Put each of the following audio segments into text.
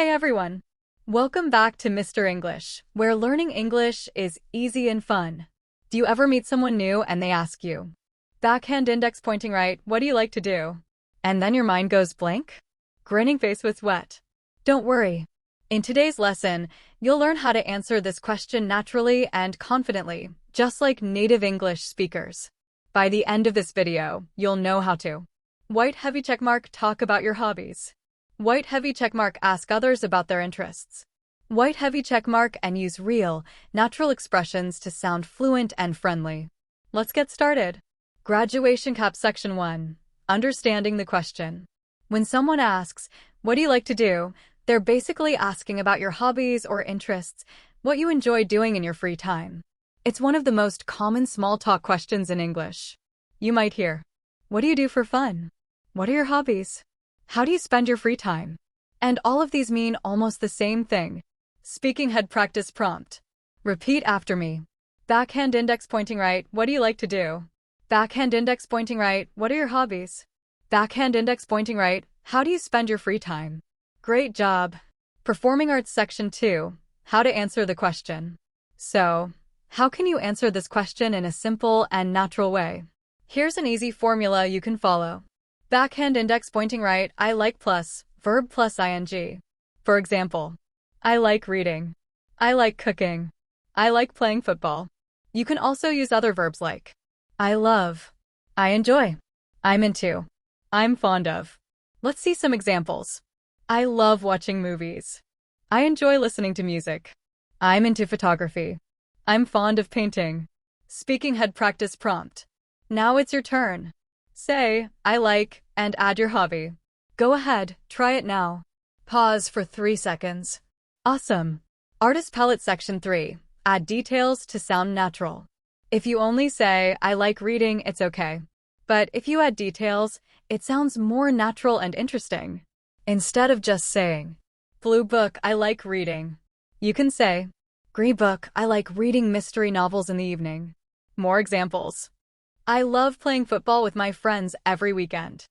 Hey everyone! Welcome back to Mr. English, where learning English is easy and fun. Do you ever meet someone new and they ask you, backhand index pointing right, what do you like to do? And then your mind goes blank? Grinning face with sweat. Don't worry. In today's lesson, you'll learn how to answer this question naturally and confidently, just like native English speakers. By the end of this video, you'll know how to white heavy checkmark talk about your hobbies. White heavy checkmark ask others about their interests. White heavy checkmark and use real, natural expressions to sound fluent and friendly. Let's get started. Graduation cap section 1. Understanding the question. When someone asks, what do you like to do? They're basically asking about your hobbies or interests, what you enjoy doing in your free time. It's one of the most common small talk questions in English. You might hear, what do you do for fun? What are your hobbies? How do you spend your free time? And all of these mean almost the same thing. Speaking head practice prompt. Repeat after me. Backhand index pointing right, what do you like to do? Backhand index pointing right, what are your hobbies? Backhand index pointing right, how do you spend your free time? Great job. Performing arts section 2. How to answer the question. So, how can you answer this question in a simple and natural way? Here's an easy formula you can follow. Backhand index pointing right, I like plus, verb plus ing. For example, I like reading. I like cooking. I like playing football. You can also use other verbs like I love, I enjoy, I'm into, I'm fond of. Let's see some examples. I love watching movies. I enjoy listening to music. I'm into photography. I'm fond of painting. Speaking head practice prompt. Now it's your turn. Say, I like, and add your hobby. Go ahead, try it now. Pause for 3 seconds. Awesome. Artist palette section 3. Add details to sound natural. If you only say, I like reading, it's okay. But if you add details, it sounds more natural and interesting. Instead of just saying, blue book, I like reading. You can say, green book, I like reading mystery novels in the evening. More examples. I love playing football with my friends every weekend.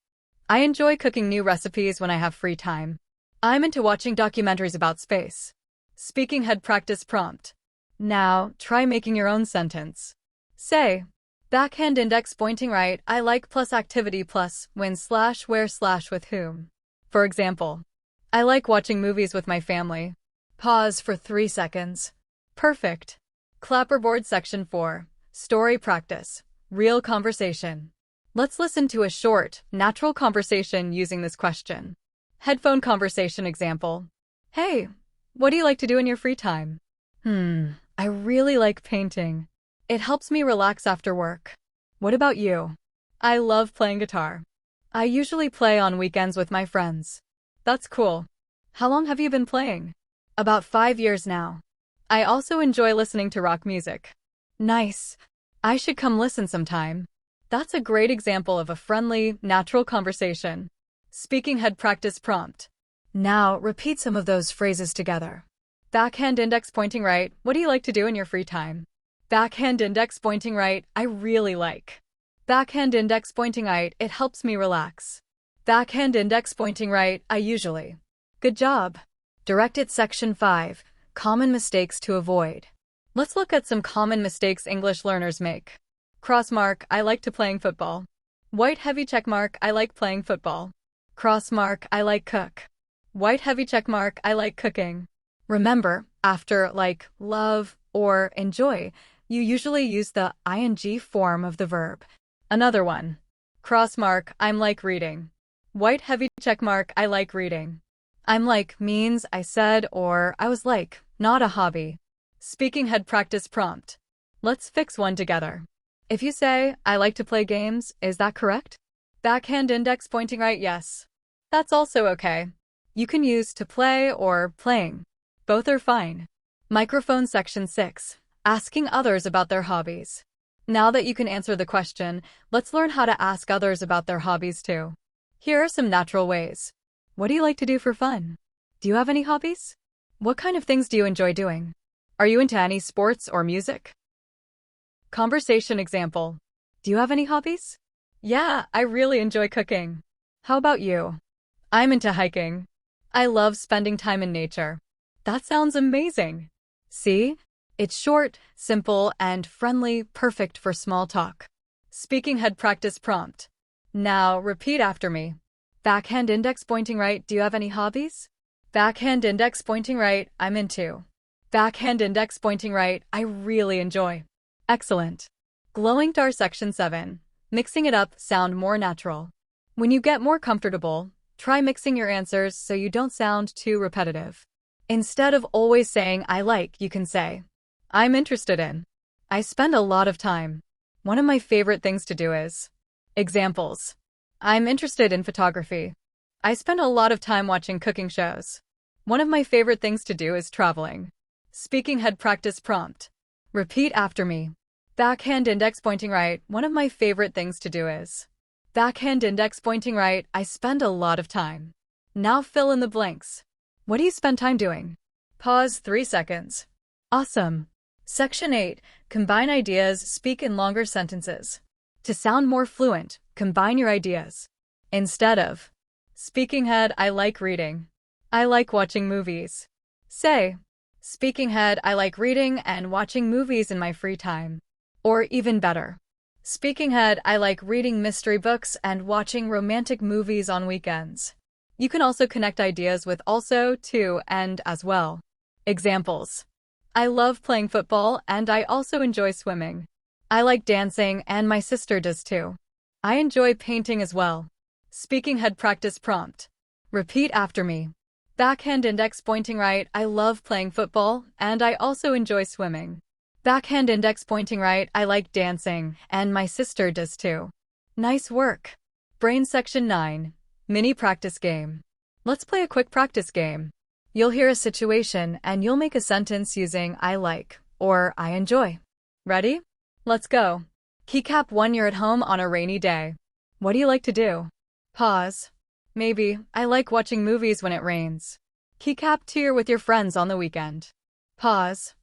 I enjoy cooking new recipes when I have free time. I'm into watching documentaries about space. Speaking head practice prompt. Now, try making your own sentence. Say, backhand index pointing right, I like plus activity plus when slash where slash with whom. For example, I like watching movies with my family. Pause for 3 seconds. Perfect. Clapperboard section 4. Story practice. Real conversation. Let's listen to a short, natural conversation using this question. Headphone conversation example. Hey, what do you like to do in your free time? I really like painting. It helps me relax after work. What about you? I love playing guitar. I usually play on weekends with my friends. That's cool. How long have you been playing? About 5 years now. I also enjoy listening to rock music. Nice. I should come listen sometime. That's a great example of a friendly, natural conversation. Speaking head practice prompt. Now, repeat some of those phrases together. Backhand index pointing right, what do you like to do in your free time? Backhand index pointing right, I really like. Backhand index pointing right, it helps me relax. Backhand index pointing right, I usually. Good job. Directed section 5. Common mistakes to avoid. Let's look at some common mistakes English learners make. Crossmark, I like to playing football. White heavy checkmark, I like playing football. Crossmark, I like cook. White heavy checkmark, I like cooking. Remember, after like, love, or enjoy, you usually use the ing form of the verb. Another one. Crossmark, I'm like reading. White heavy checkmark, I like reading. I'm like means I said or I was like, not a hobby. Speaking head practice prompt. Let's fix one together. If you say, I like to play games, is that correct? Backhand index pointing right, yes. That's also okay. You can use to play or playing. Both are fine. Microphone section 6. Asking others about their hobbies. Now that you can answer the question, let's learn how to ask others about their hobbies too. Here are some natural ways. What do you like to do for fun? Do you have any hobbies? What kind of things do you enjoy doing? Are you into any sports or music? Conversation example. Do you have any hobbies? Yeah, I really enjoy cooking. How about you? I'm into hiking. I love spending time in nature. That sounds amazing. See? It's short, simple, and friendly, perfect for small talk. Speaking head practice prompt. Now, repeat after me. Backhand index pointing right, do you have any hobbies? Backhand index pointing right, I'm into. Backhand index pointing right, I really enjoy. Excellent. Glowing star section 7. Mixing it up, sound more natural. When you get more comfortable, try mixing your answers so you don't sound too repetitive. Instead of always saying I like, you can say, I'm interested in. I spend a lot of time. One of my favorite things to do is. Examples. I'm interested in photography. I spend a lot of time watching cooking shows. One of my favorite things to do is traveling. Speaking head practice prompt. Repeat after me. Backhand index pointing right, one of my favorite things to do is. Backhand index pointing right, I spend a lot of time. Now fill in the blanks. What do you spend time doing? Pause 3 seconds. Awesome. Section 8. Combine ideas, speak in longer sentences. To sound more fluent, combine your ideas. Instead of, speaking head, I like reading. I like watching movies. Say, speaking head, I like reading and watching movies in my free time. Or even better. Speaking head, I like reading mystery books and watching romantic movies on weekends. You can also connect ideas with also, to, and as well. Examples. I love playing football and I also enjoy swimming. I like dancing and my sister does too. I enjoy painting as well. Speaking head practice prompt. Repeat after me. Backhand index pointing right, I love playing football and I also enjoy swimming. Backhand index pointing right, I like dancing and my sister does too. Nice work. Brain section 9. Mini practice game. Let's play a quick practice game. You'll hear a situation and you'll make a sentence using I like or I enjoy. Ready? Let's go. Keycap 1. You're at home on a rainy day. What do you like to do? Pause. Maybe, I like watching movies when it rains. Keycap 2. You're with your friends on the weekend. Pause.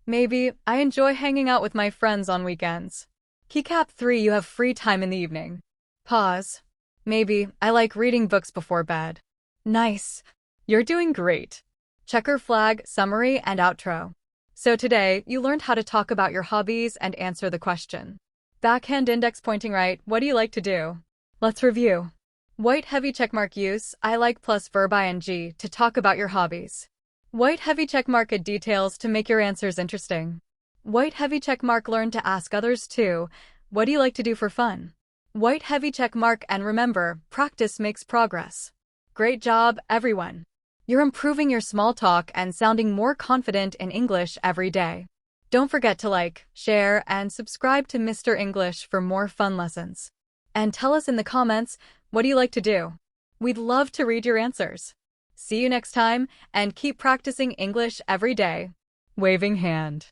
Maybe, I enjoy hanging out with my friends on weekends. Keycap 3. You have free time in the evening. Pause. Maybe, I like reading books before bed. Nice. You're doing great. Checker flag, summary, and outro. So today, you learned how to talk about your hobbies and answer the question. Backhand index pointing right, what do you like to do? Let's review. White heavy checkmark use, I like plus verb ing to talk about your hobbies. White heavy checkmark add details to make your answers interesting. White heavy checkmark learn to ask others too, what do you like to do for fun? White heavy checkmark and remember, practice makes progress. Great job, everyone. You're improving your small talk and sounding more confident in English every day. Don't forget to like, share, and subscribe to Mr. English for more fun lessons. And tell us in the comments, what do you like to do? We'd love to read your answers. See you next time, and keep practicing English every day. Waving hand.